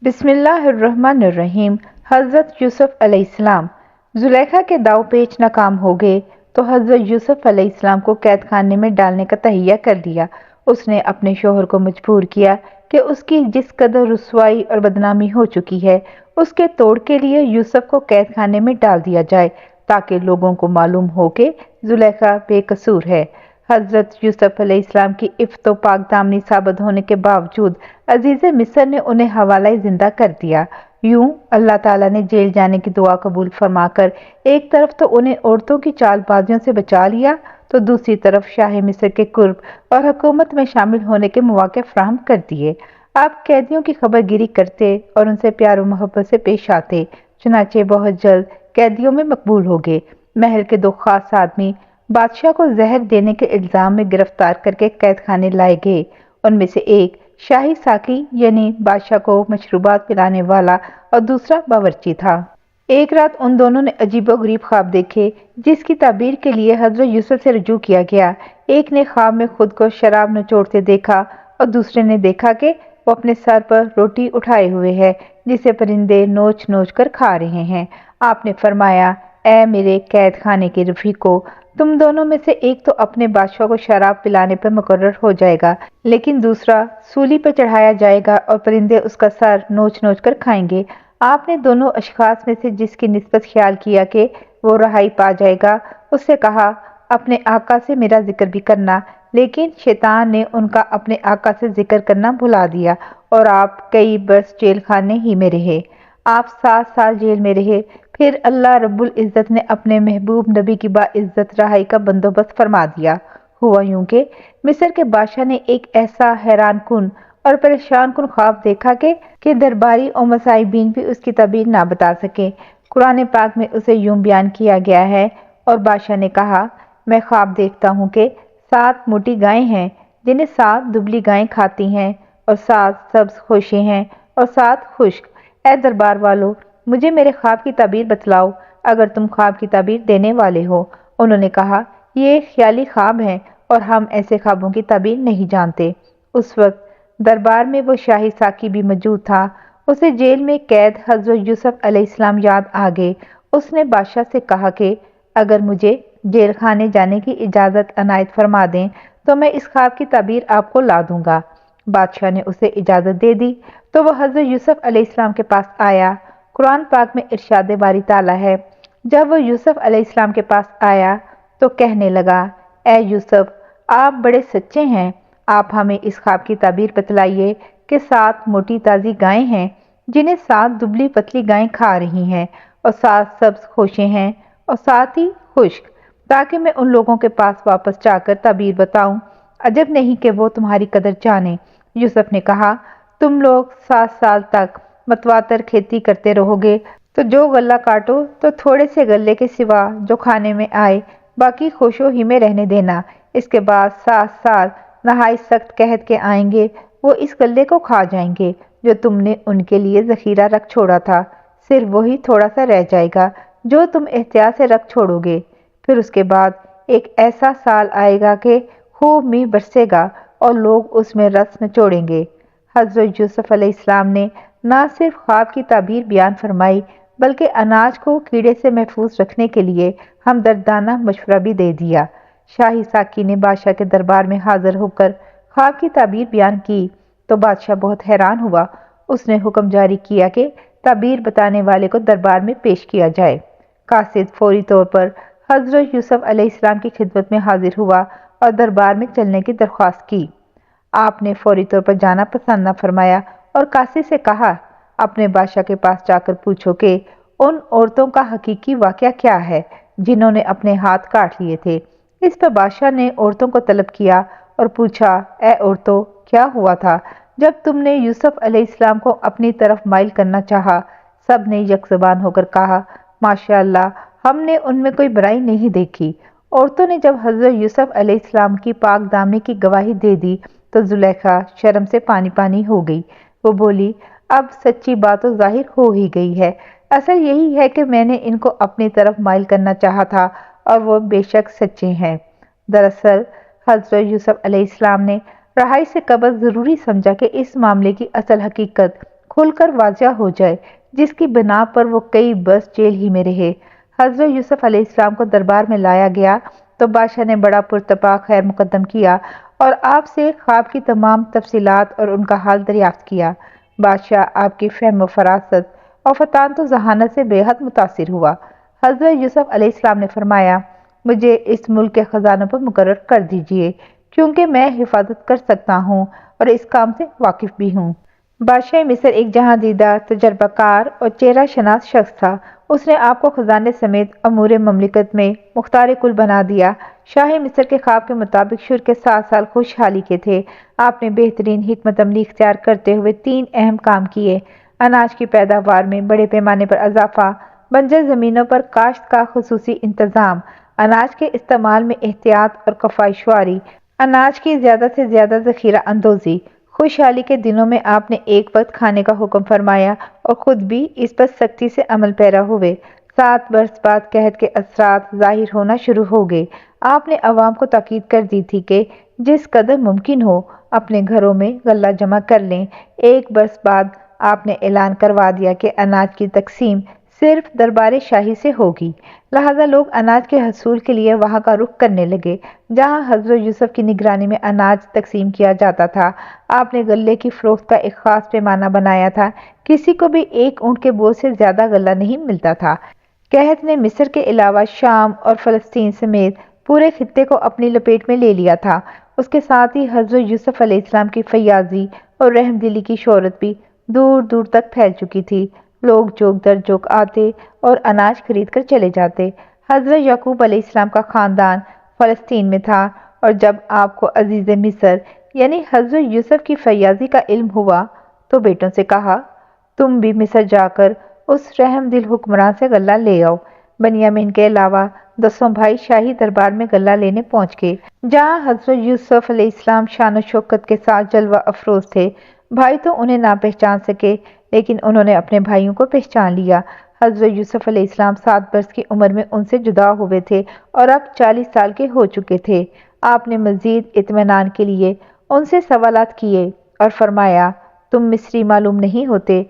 بسم اللہ الرحمن الرحیم۔ حضرت یوسف علیہ السلام۔ زلیخا کے داؤ پیچ ناکام ہو گئے تو حضرت یوسف علیہ السلام کو قید خانے میں ڈالنے کا تہیہ کر لیا۔ اس نے اپنے شوہر کو مجبور کیا کہ اس کی جس قدر رسوائی اور بدنامی ہو چکی ہے اس کے توڑ کے لیے یوسف کو قید خانے میں ڈال دیا جائے تاکہ لوگوں کو معلوم ہو کہ زلیخا بے قصور ہے۔ حضرت یوسف علیہ السلام کی عفت و پاک دامنی ثابت ہونے کے باوجود عزیز مصر نے انہیں حوالہ زندہ کر دیا۔ یوں اللہ تعالیٰ نے جیل جانے کی دعا قبول فرما کر ایک طرف تو انہیں عورتوں کی چال بازیوں سے بچا لیا تو دوسری طرف شاہ مصر کے قرب اور حکومت میں شامل ہونے کے مواقع فراہم کر دیے۔ آپ قیدیوں کی خبر گیری کرتے اور ان سے پیار و محبت سے پیش آتے، چنانچہ بہت جلد قیدیوں میں مقبول ہو گئے۔ محل کے دو خاص آدمی بادشاہ کو زہر دینے کے الزام میں گرفتار کر کے قید خانے لائے گئے۔ ان میں سے ایک شاہی ساقی یعنی بادشاہ کو مشروبات پلانے والا اور دوسرا باورچی تھا۔ ایک رات ان دونوں نے عجیب و غریب خواب دیکھے جس کی تعبیر کے لیے حضرت یوسف سے رجوع کیا گیا۔ ایک نے خواب میں خود کو شراب نچوڑتے دیکھا اور دوسرے نے دیکھا کہ وہ اپنے سر پر روٹی اٹھائے ہوئے ہے جسے پرندے نوچ نوچ کر کھا رہے ہیں۔ آپ نے فرمایا، اے میرے قید خانے کے رفیقو، تم دونوں میں سے ایک تو اپنے بادشاہ کو شراب پلانے پر مقرر ہو جائے گا لیکن دوسرا سولی پر چڑھایا جائے گا اور پرندے اس کا سر نوچ نوچ کر کھائیں گے۔ آپ نے دونوں اشخاص میں سے جس کی نسبت خیال کیا کہ وہ رہائی پا جائے گا اس سے کہا، اپنے آقا سے میرا ذکر بھی کرنا، لیکن شیطان نے ان کا اپنے آقا سے ذکر کرنا بھلا دیا اور آپ کئی برس جیل خانے ہی میں رہے۔ آپ 7 سال جیل میں رہے، پھر اللہ رب العزت نے اپنے محبوب نبی کی باعزت رہائی کا بندوبست فرما دیا۔ ہوا یوں کہ مصر کے بادشاہ نے ایک ایسا حیران کن اور پریشان کن خواب دیکھا کہ درباری اور مصائبین بھی اس کی تعبیر نہ بتا سکے۔ قرآن پاک میں اسے یوں بیان کیا گیا ہے، اور بادشاہ نے کہا، میں خواب دیکھتا ہوں کہ 7 موٹی گائیں ہیں جنہیں 7 دبلی گائیں کھاتی ہیں، اور 7 سبز خوشیں ہیں اور 7 خشک۔ اے دربار والو، مجھے میرے خواب کی تعبیر بتلاؤ اگر تم خواب کی تعبیر دینے والے ہو۔ انہوں نے کہا، یہ خیالی خواب ہیں اور ہم ایسے خوابوں کی تعبیر نہیں جانتے۔ اس وقت دربار میں وہ شاہی ساقی بھی موجود تھا۔ اسے جیل میں قید حضرت یوسف علیہ السلام یاد آ گئے۔ اس نے بادشاہ سے کہا کہ اگر مجھے جیل خانے جانے کی اجازت عنایت فرما دیں تو میں اس خواب کی تعبیر آپ کو لا دوں گا۔ بادشاہ نے اسے اجازت دے دی تو وہ حضرت یوسف علیہ السلام کے پاس آیا۔ قرآن پاک میں ارشاد باری تعالیٰ ہے، جب وہ یوسف علیہ السلام کے پاس آیا تو کہنے لگا، اے یوسف، آپ بڑے سچے ہیں، آپ ہمیں اس خواب کی تعبیر بتلائیے کہ 7 موٹی تازی گائیں ہیں جنہیں 7 دبلی پتلی گائیں کھا رہی ہیں، اور 7 سبز خوشیں ہیں اور 7 ہی خشک، تاکہ میں ان لوگوں کے پاس واپس جا کر تعبیر بتاؤں۔ عجب نہیں کہ وہ تمہاری قدر جانیں۔ یوسف نے کہا، تم لوگ 7 سال تک متواتر کھیتی کرتے رہو گے تو جو غلہ کاٹو تو تھوڑے سے غلے کے سوا جو کھانے میں آئے باقی خوشو ہی میں رہنے دینا۔ اس کے بعد 7 سال نہایت سخت قحط کے آئیں گے، وہ اس غلے کو کھا جائیں گے جو تم نے ان کے لیے ذخیرہ رکھ چھوڑا تھا، صرف وہی تھوڑا سا رہ جائے گا جو تم احتیاط سے رکھ چھوڑو گے۔ پھر اس کے بعد ایک ایسا سال آئے گا کہ خوب میہ برسے گا اور لوگ اس میں رس نچوڑیں گے۔ حضرت یوسف علیہ السلام نے نہ صرف خواب کی تعبیر بیان فرمائی بلکہ اناج کو کیڑے سے محفوظ رکھنے کے لیے ہمدردانہ مشورہ بھی دے دیا۔ شاہی ساقی نے بادشاہ کے دربار میں حاضر ہو کر خواب کی تعبیر بیان کی تو بادشاہ بہت حیران ہوا۔ اس نے حکم جاری کیا کہ تعبیر بتانے والے کو دربار میں پیش کیا جائے۔ قاصد فوری طور پر حضرت یوسف علیہ السلام کی خدمت میں حاضر ہوا اور دربار میں چلنے کی درخواست کی۔ آپ نے فوری طور پر جانا پسند نہ فرمایا اور قاصد سے کہا، اپنے بادشاہ کے پاس جا کر پوچھو کہ ان عورتوں کا حقیقی واقعہ کیا ہے جنہوں نے اپنے ہاتھ کاٹ لیے تھے۔ اس پر بادشاہ نے عورتوں کو طلب کیا اور پوچھا، اے عورتوں، کیا ہوا تھا جب تم نے یوسف علیہ السلام کو اپنی طرف مائل کرنا چاہا؟ سب نے یک زبان ہو کر کہا، ماشاءاللہ، ہم نے ان میں کوئی برائی نہیں دیکھی۔ عورتوں نے جب حضرت یوسف علیہ السلام کی پاک دامنی کی گواہی دے دی تو زلیخا شرم سے پانی پانی ہو گئی۔ وہ بولی، اب سچی بات تو ظاہر ہو ہی گئی ہے، اصل یہی ہے کہ میں نے ان کو اپنی طرف مائل کرنا چاہا تھا اور وہ بے شک سچے ہیں۔ دراصل حضرت یوسف علیہ السلام نے رہائی سے قبل ضروری سمجھا کہ اس معاملے کی اصل حقیقت کھل کر واضح ہو جائے، جس کی بنا پر وہ کئی برس جیل ہی میں رہے۔ حضرت یوسف علیہ السلام کو دربار میں لایا گیا تو بادشاہ نے بڑا پرتپاک خیر مقدم کیا اور آپ سے خواب کی تمام تفصیلات اور ان کا حال دریافت کیا۔ بادشاہ آپ کی فہم و فراست اور فطانت و ذہانت سے بے حد متاثر ہوا۔ حضرت یوسف علیہ السلام نے فرمایا، مجھے اس ملک کے خزانوں پر مقرر کر دیجئے، کیونکہ میں حفاظت کر سکتا ہوں اور اس کام سے واقف بھی ہوں۔ بادشاہ مصر ایک جہاں دیدہ، تجربہ کار اور چہرہ شناس شخص تھا۔ اس نے آپ کو خزانے سمیت امور مملکت میں مختار کل بنا دیا۔ شاہ مصر کے خواب کے مطابق شروع کے 7 سال خوشحالی کے تھے۔ آپ نے بہترین حکمت عملی اختیار کرتے ہوئے 3 اہم کام کیے: اناج کی پیداوار میں بڑے پیمانے پر اضافہ، بنجر زمینوں پر کاشت کا خصوصی انتظام، اناج کے استعمال میں احتیاط اور کفائشواری، اناج کی زیادہ سے زیادہ ذخیرہ اندوزی۔ خوشحالی کے دنوں میں آپ نے ایک وقت کھانے کا حکم فرمایا اور خود بھی اس پر سختی سے عمل پیرا ہوئے۔ 7 برس بعد قحط کے اثرات ظاہر ہونا شروع ہو گئے۔ آپ نے عوام کو تاکید کر دی تھی کہ جس قدر ممکن ہو اپنے گھروں میں غلہ جمع کر لیں۔ 1 برس بعد آپ نے اعلان کروا دیا کہ اناج کی تقسیم صرف دربار شاہی سے ہوگی، لہذا لوگ اناج کے حصول کے لیے وہاں کا رخ کرنے لگے جہاں حضرت یوسف کی نگرانی میں اناج تقسیم کیا جاتا تھا۔ آپ نے غلے کی فروخت کا ایک خاص پیمانہ بنایا تھا، کسی کو بھی 1 اونٹ کے بوجھ سے زیادہ غلہ نہیں ملتا تھا۔ قحط نے مصر کے علاوہ شام اور فلسطین سمیت پورے خطے کو اپنی لپیٹ میں لے لیا تھا۔ اس کے ساتھ ہی حضرت یوسف علیہ السلام کی فیاضی اور رحم دلی کی شہرت بھی دور دور تک پھیل چکی تھی۔ لوگ جوک در جوک آتے اور اناج خرید کر چلے جاتے۔ حضرت یعقوب علیہ السلام کا خاندان فلسطین میں تھا اور جب آپ کو عزیز مصر یعنی حضرت یوسف کی فیاضی کا علم ہوا تو بیٹوں سے کہا، تم بھی مصر جا کر اس رحم دل حکمران سے غلہ لے آؤ۔ بنیامین کے علاوہ 10 بھائی شاہی دربار میں غلہ لینے پہنچ گئے، جہاں حضرت یوسف علیہ السلام شان و شوکت کے ساتھ جلوہ افروز تھے۔ بھائی تو انہیں نہ پہچان سکے، لیکن انہوں نے اپنے بھائیوں کو پہچان لیا۔ حضرت یوسف علیہ السلام 7 برس کی عمر میں ان سے جدا ہوئے تھے اور اب 40 سال کے ہو چکے تھے۔ آپ نے مزید اطمینان کے لیے ان سے سوالات کیے اور فرمایا، تم مصری معلوم نہیں ہوتے،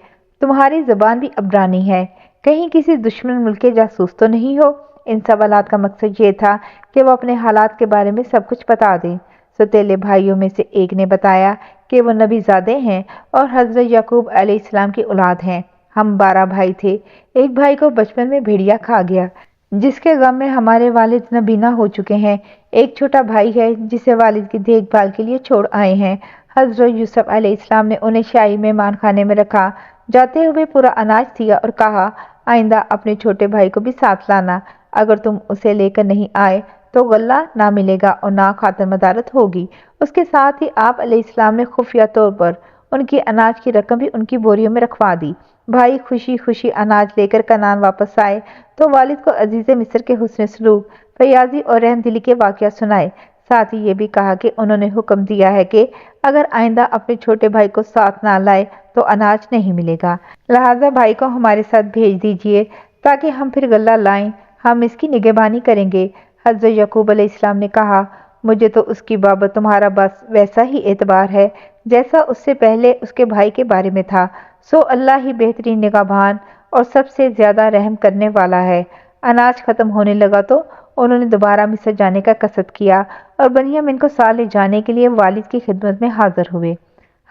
تمہاری زبان بھی عبرانی ہے، کہیں کسی دشمن ملک کے جاسوس تو نہیں ہو؟ ان سوالات کا مقصد یہ تھا کہ وہ اپنے حالات کے بارے میں سب کچھ بتا دیں۔ سوتیلے بھائیوں میں سے ایک نے بتایا کہ وہ نبی زادے ہیں اور حضرت یعقوب علیہ السلام کی اولاد ہیں۔ ہم 12 بھائی تھے، ایک بھائی کو بچپن میں بھیڑیا کھا گیا، جس کے غم میں ہمارے والد نابینا ہو چکے ہیں۔ ایک چھوٹا بھائی ہے جسے والد کی دیکھ بھال کے لیے چھوڑ آئے ہیں۔ حضرت یوسف علیہ السلام نے انہیں شاہی مہمان خانے میں رکھا، جاتے ہوئے پورا اناج دیا اور کہا، آئندہ اپنے چھوٹے بھائی کو بھی ساتھ لانا، اگر تم اسے لے کر نہیں آئے تو غلہ نہ ملے گا اور نہ خاطر مدارت ہوگی۔ اس کے ساتھ ہی آپ علیہ السلام نے خفیہ طور پر ان کی اناج کی رقم بھی ان کی بوریوں میں رکھوا دی۔ بھائی خوشی خوشی اناج لے کر کنعان واپس آئے تو والد کو عزیز مصر کے حسن سلوک، فیاضی اور رحم دلی کے واقعات سنائے۔ ساتھ ہی یہ بھی کہا کہ انہوں نے حکم دیا ہے کہ اگر آئندہ اپنے چھوٹے بھائی کو ساتھ نہ لائے تو اناج نہیں ملے گا، لہٰذا بھائی کو ہمارے ساتھ بھیج دیجئے تاکہ ہم پھر غلہ لائیں، ہم اس کی نگہبانی کریں گے۔ حضرت یعقوب علیہ السلام نے کہا، مجھے تو اس کی بابت تمہارا بس ویسا ہی اعتبار ہے جیسا اس سے پہلے اس کے بھائی کے بارے میں تھا، سو اللہ ہی بہترین نگہبان اور سب سے زیادہ رحم کرنے والا ہے۔ اناج ختم ہونے لگا تو انہوں نے دوبارہ مصر جانے کا قصد کیا اور بنیامین کو ساتھ لے جانے کے لیے والد کی خدمت میں حاضر ہوئے۔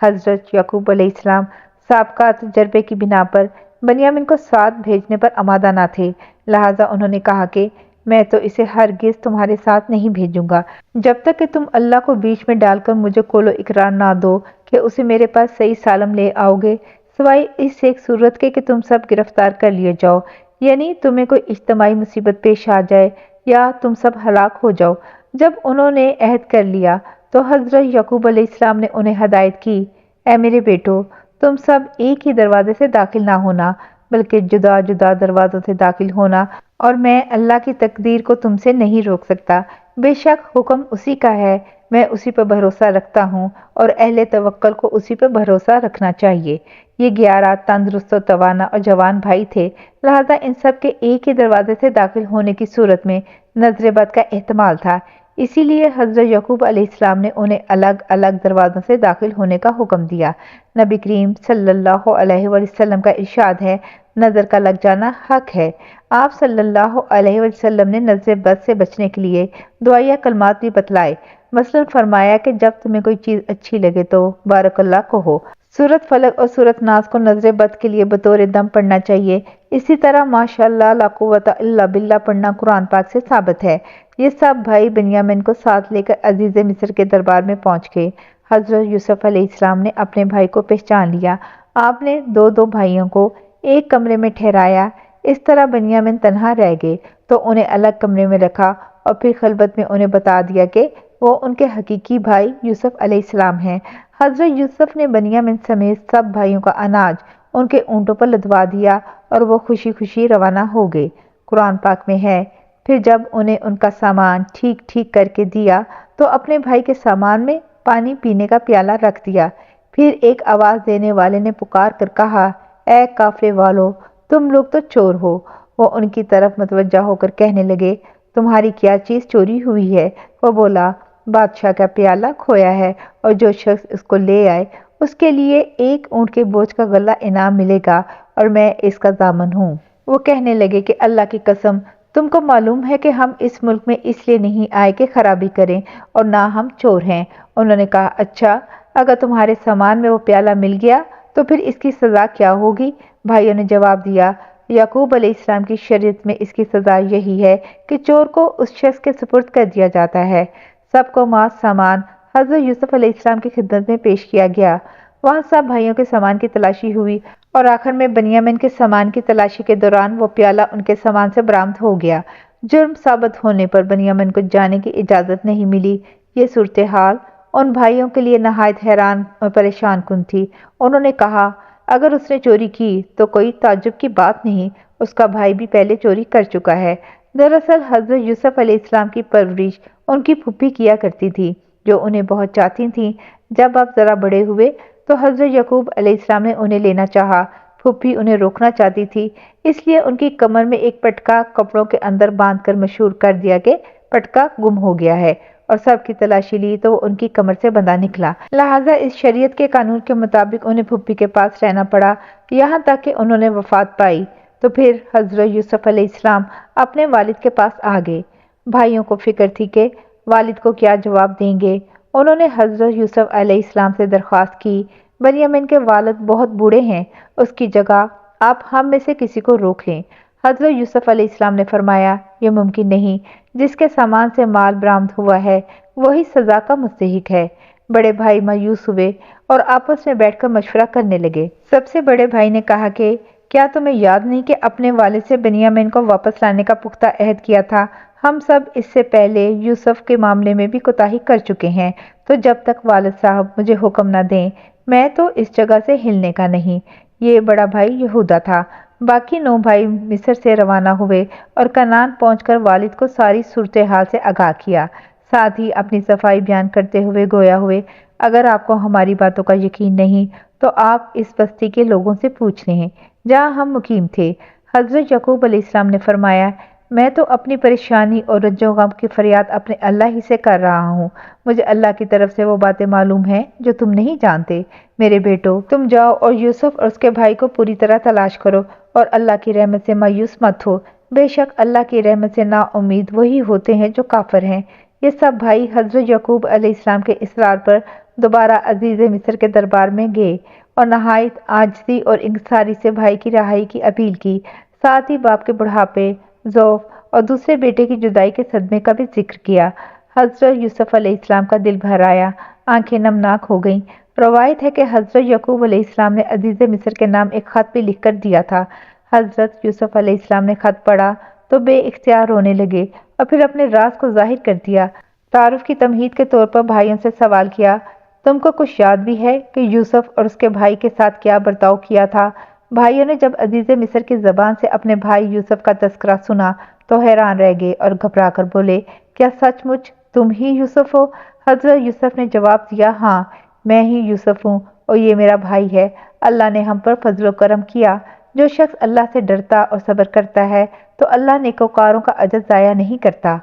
حضرت یعقوب علیہ السلام سابقہ تجربے کی بنا پر بنیامین کو ساتھ بھیجنے پر آمادہ نہ تھے، لہٰذا انہوں نے کہا کہ میں تو اسے ہرگز تمہارے ساتھ نہیں بھیجوں گا جب تک کہ تم اللہ کو بیچ میں ڈال کر مجھے قول و اقرار نہ دو کہ اسے میرے پاس صحیح سالم لے آؤ گے، سوائے اس ایک صورت کے کہ تم سب گرفتار کر لیے جاؤ، یعنی تمہیں کوئی اجتماعی مصیبت پیش آ جائے یا تم سب ہلاک ہو جاؤ۔ جب انہوں نے عہد کر لیا تو حضرت یعقوب علیہ السلام نے انہیں ہدایت کی، اے میرے بیٹو، تم سب ایک ہی دروازے سے داخل نہ ہونا بلکہ جدا جدا دروازوں سے داخل ہونا، اور میں اللہ کی تقدیر کو تم سے نہیں روک سکتا، بے شک حکم اسی کا ہے، میں اسی پر بھروسہ رکھتا ہوں اور اہل توکل کو اسی پر بھروسہ رکھنا چاہیے۔ یہ 11 تندرست و توانا اور جوان بھائی تھے، لہذا ان سب کے ایک ہی دروازے سے داخل ہونے کی صورت میں نظر بد کا احتمال تھا۔ اسی لیے حضرت یعقوب علیہ السلام نے انہیں الگ الگ دروازوں سے داخل ہونے کا حکم دیا۔ نبی کریم صلی اللہ علیہ وسلم کا ارشاد ہے، نظر کا لگ جانا حق ہے۔ آپ صلی اللہ علیہ وسلم نے نظر بد سے بچنے کے لیے دعائیہ کلمات بھی بتلائے۔ مثلاً فرمایا کہ جب تمہیں کوئی چیز اچھی لگے تو بارک اللہ کہو۔ سورۃ فلق اور سورۃ ناس کو نظر بد کے لیے بطور دم پڑھنا چاہیے۔ اسی طرح ماشاء اللہ لا قوت الا باللہ پڑھنا قرآن پاک سے ثابت ہے۔ یہ سب بھائی بنیامین کو ساتھ لے کر عزیز مصر کے دربار میں پہنچ گئے۔ حضرت یوسف علیہ السلام نے اپنے بھائی کو پہچان لیا۔ آپ نے دو دو بھائیوں کو ایک کمرے میں ٹھہرایا۔ اس طرح بنیامین تنہا رہ گئے تو انہیں الگ کمرے میں رکھا اور پھر خلوت میں انہیں بتا دیا کہ وہ ان کے حقیقی بھائی یوسف علیہ السلام ہیں۔ حضرت یوسف نے بنیامین سمیت سب بھائیوں کا اناج ان کے اونٹوں پر لدوا دیا اور وہ خوشی خوشی روانہ ہو گئے۔ قرآن پاک میں ہے، پھر جب انہیں ان کا سامان ٹھیک ٹھیک کر کے دیا تو اپنے بھائی کے سامان میں پانی پینے کا پیالہ رکھ دیا۔ پھر ایک آواز دینے والے نے پکار کر کہا، اے قافلے والو، تم لوگ تو چور ہو۔ وہ ان کی طرف متوجہ ہو کر کہنے لگے، تمہاری کیا چیز چوری ہوئی ہے؟ وہ بولا، بادشاہ کا پیالہ کھویا ہے اور جو شخص اس کو لے آئے اس کے لیے ایک اونٹ کے بوجھ کا غلہ انعام ملے گا اور میں اس کا ضامن ہوں۔ وہ کہنے لگے کہ اللہ کی قسم، تم کو معلوم ہے کہ ہم اس ملک میں اس لیے نہیں آئے کہ خرابی کریں اور نہ ہم چور ہیں۔ انہوں نے کہا، اچھا، اگر تمہارے سامان میں وہ پیالہ مل گیا تو پھر اس کی سزا کیا ہوگی؟ بھائیوں نے جواب دیا، یعقوب علیہ السلام کی شریعت میں اس کی سزا یہی ہے کہ چور کو اس شخص کے سپرد کر دیا جاتا ہے۔ سب کو ماس سامان حضرت یوسف علیہ السلام کی خدمت میں پیش کیا گیا۔ وہاں سب بھائیوں کے سامان کی تلاشی ہوئی اور آخر میں بنیامین کے سامان کی تلاشی کے دوران وہ پیالہ ان کے سامان سے برآمد ہو گیا۔ جرم ثابت ہونے پر بنیامین کو جانے کی اجازت نہیں ملی۔ یہ صورتحال ان بھائیوں کے لیے نہایت حیران اور پریشان کن تھی۔ انہوں نے کہا، اگر اس نے چوری کی تو کوئی تعجب کی بات نہیں، اس کا بھائی بھی پہلے چوری کر چکا ہے۔ دراصل حضرت یوسف علیہ السلام کی پرورش ان کی پھوپھی کیا کرتی تھی، جو انہیں بہت چاہتی تھیں۔ جب آپ ذرا بڑے ہوئے تو حضرت یعقوب علیہ السلام نے انہیں لینا چاہا۔ پھوپھی انہیں روکنا چاہتی تھی، اس لیے ان کی کمر میں ایک پٹکا کپڑوں کے اندر باندھ کر مشہور کر دیا کہ پٹکا گم ہو گیا ہے، اور سب کی تلاشی لی تو وہ ان کی کمر سے بندھا نکلا۔ لہٰذا اس شریعت کے قانون کے مطابق انہیں پھوپھی کے پاس رہنا پڑا یہاں تک کہ انہوں نے وفات پائی۔ تو پھر حضرت یوسف علیہ السلام اپنے والد کے پاس آ گئے۔ بھائیوں کو فکر تھی کہ والد کو کیا جواب دیں گے۔ انہوں نے حضرت یوسف علیہ السلام سے درخواست کی، بنیامین کے والد بہت بوڑھے ہیں، اس کی جگہ آپ ہم میں سے کسی کو روک لیں۔ حضرت یوسف علیہ السلام نے فرمایا، یہ ممکن نہیں، جس کے سامان سے مال برآمد ہوا ہے وہی سزا کا مستحق ہے۔ بڑے بھائی مایوس ہوئے اور آپس میں بیٹھ کر مشورہ کرنے لگے۔ سب سے بڑے بھائی نے کہا کہ کیا تمہیں یاد نہیں کہ اپنے والد سے بنیامین کو واپس لانے کا پختہ عہد کیا تھا؟ ہم سب اس سے پہلے یوسف کے معاملے میں بھی کوتاہی کر چکے ہیں، تو جب تک والد صاحب مجھے حکم نہ دیں میں تو اس جگہ سے ہلنے کا نہیں۔ یہ بڑا بھائی یہودا تھا۔ باقی 9 بھائی مصر سے روانہ ہوئے اور کنعان پہنچ کر والد کو ساری صورتحال سے آگاہ کیا۔ ساتھ ہی اپنی صفائی بیان کرتے ہوئے گویا ہوئے، اگر آپ کو ہماری باتوں کا یقین نہیں تو آپ اس بستی کے لوگوں سے پوچھ لیں جہاں ہم مقیم تھے۔ حضرت یعقوب علیہ السلام نے فرمایا، میں تو اپنی پریشانی اور رنج و غم کی فریاد اپنے اللہ ہی سے کر رہا ہوں۔ مجھے اللہ کی طرف سے وہ باتیں معلوم ہیں جو تم نہیں جانتے۔ میرے بیٹو، تم جاؤ اور یوسف اور اس کے بھائی کو پوری طرح تلاش کرو اور اللہ کی رحمت سے مایوس مت ہو۔ بے شک اللہ کی رحمت سے نا امید وہی ہوتے ہیں جو کافر ہیں۔ یہ سب بھائی حضرت یعقوب علیہ السلام کے اصرار پر دوبارہ عزیز مصر کے دربار میں گئے اور نہایت عاجزی اور انکساری سے بھائی کی رہائی کی اپیل کی۔ ساتھ ہی باپ کے بڑھاپے، ضعف اور دوسرے بیٹے کی جدائی کے صدمے کا بھی ذکر کیا۔ حضرت یوسف علیہ السلام کا دل بھر آیا، آنکھیں نمناک ہو گئیں۔ روایت ہے کہ حضرت یعقوب علیہ السلام نے عزیز مصر کے نام ایک خط بھی لکھ کر دیا تھا۔ حضرت یوسف علیہ السلام نے خط پڑھا تو بے اختیار رونے لگے اور پھر اپنے راز کو ظاہر کر دیا۔ تعارف کی تمہید کے طور پر بھائیوں سے سوال کیا، تم کو کچھ یاد بھی ہے کہ یوسف اور اس کے بھائی کے ساتھ کیا برتاؤ کیا تھا؟ بھائیوں نے جب عزیز مصر کی زبان سے اپنے بھائی یوسف کا تذکرہ سنا تو حیران رہ گئے اور گھبرا کر بولے، کیا سچ مچ تم ہی یوسف ہو؟ حضرت یوسف نے جواب دیا، ہاں میں ہی یوسف ہوں اور یہ میرا بھائی ہے۔ اللہ نے ہم پر فضل و کرم کیا۔ جو شخص اللہ سے ڈرتا اور صبر کرتا ہے تو اللہ نیکوکاروں کا اجر ضائع نہیں کرتا۔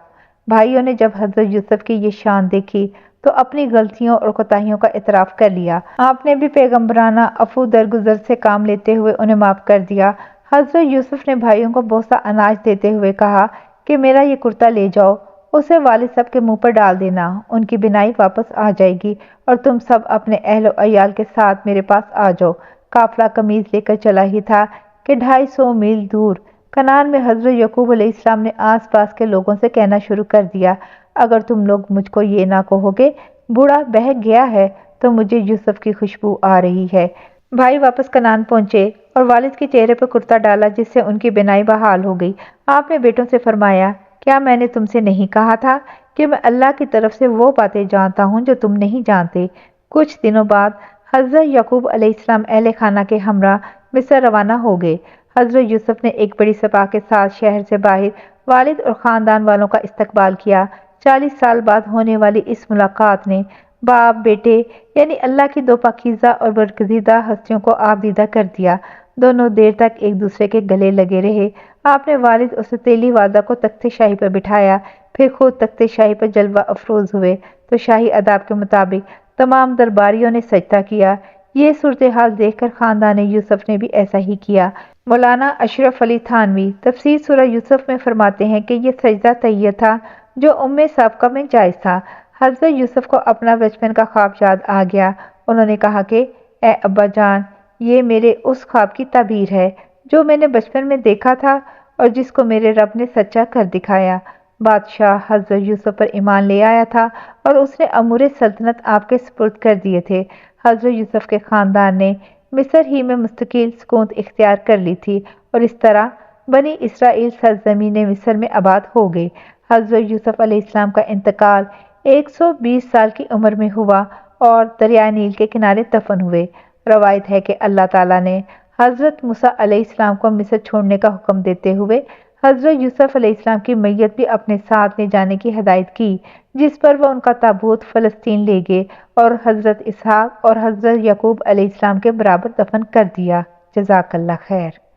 بھائیوں نے جب حضرت یوسف کی یہ شان دیکھی تو اپنی غلطیوں اور کوتاہیوں کا اعتراف کر لیا۔ آپ نے بھی پیغمبرانہ عفو درگزر سے کام لیتے ہوئے انہیں معاف کر دیا۔ حضرت یوسف نے بھائیوں کو بہت سا اناج دیتے ہوئے کہا کہ میرا یہ کرتا لے جاؤ، اسے والد صاحب کے منہ پر ڈال دینا، ان کی بینائی واپس آ جائے گی اور تم سب اپنے اہل و عیال کے ساتھ میرے پاس آ جاؤ۔ قافلہ قمیض لے کر چلا ہی تھا کہ 250 میل دور کنعان میں حضرت یعقوب علیہ السلام نے آس پاس کے لوگوں سے کہنا شروع کر دیا، اگر تم لوگ مجھ کو یہ نہ کہو گے بوڑھا بہک گیا ہے تو مجھے یوسف کی خوشبو آ رہی ہے۔ بھائی واپس کنعان پہنچے اور والد کے چہرے پر کرتا ڈالا جس سے ان کی بینائی بحال ہو گئی۔ آپ نے بیٹوں سے فرمایا، کیا میں نے تم سے نہیں کہا تھا کہ میں اللہ کی طرف سے وہ باتیں جانتا ہوں جو تم نہیں جانتے؟ کچھ دنوں بعد حضرت یعقوب علیہ السلام اہل خانہ کے ہمراہ مصر روانہ ہو گئے۔ حضرت یوسف نے ایک بڑی سپاہ کے ساتھ شہر سے باہر والد اور خاندان والوں کا استقبال کیا۔ 40 سال بعد ہونے والی اس ملاقات نے باپ بیٹے یعنی اللہ کی دو پاکیزہ اور برگزیدہ ہستیوں کو آپ دیدہ کر دیا۔ دونوں دیر تک ایک دوسرے کے گلے لگے رہے۔ آپ نے والد اور ستیلی والدہ کو تخت شاہی پر بٹھایا، پھر خود تخت شاہی پر جلوہ افروز ہوئے تو شاہی آداب کے مطابق تمام درباریوں نے سجدہ کیا۔ یہ صورتحال دیکھ کر خاندان یوسف نے بھی ایسا ہی کیا۔ مولانا اشرف علی تھانوی تفسیر سورہ یوسف میں فرماتے ہیں کہ یہ سجدہ طیب تھا جو سابقہ میں جائز تھا۔ حضرت یوسف کو اپنا بچپن کا خواب یاد آ گیا۔ انہوں نے کہا کہ اے ابا جان، یہ میرے اس خواب کی تعبیر ہے جو میں نے بچپن میں دیکھا تھا اور جس کو میرے رب نے سچا کر دکھایا۔ بادشاہ حضرت یوسف پر ایمان لے آیا تھا اور اس نے امور سلطنت آپ کے سپرد کر دیے تھے۔ حضرت یوسف کے خاندان نے مصر ہی میں مستقل سکونت اختیار کر لی تھی اور اس طرح بنی اسرائیل سرزمین مصر میں آباد ہو گئے۔ حضرت یوسف علیہ السلام کا انتقال 120 سال کی عمر میں ہوا اور دریائے نیل کے کنارے دفن ہوئے۔ روایت ہے کہ اللہ تعالیٰ نے حضرت موسیٰ علیہ السلام کو مصر چھوڑنے کا حکم دیتے ہوئے حضرت یوسف علیہ السلام کی میت بھی اپنے ساتھ لے جانے کی ہدایت کی، جس پر وہ ان کا تابوت فلسطین لے گئے اور حضرت اسحاق اور حضرت یعقوب علیہ السلام کے برابر دفن کر دیا۔ جزاک اللہ خیر۔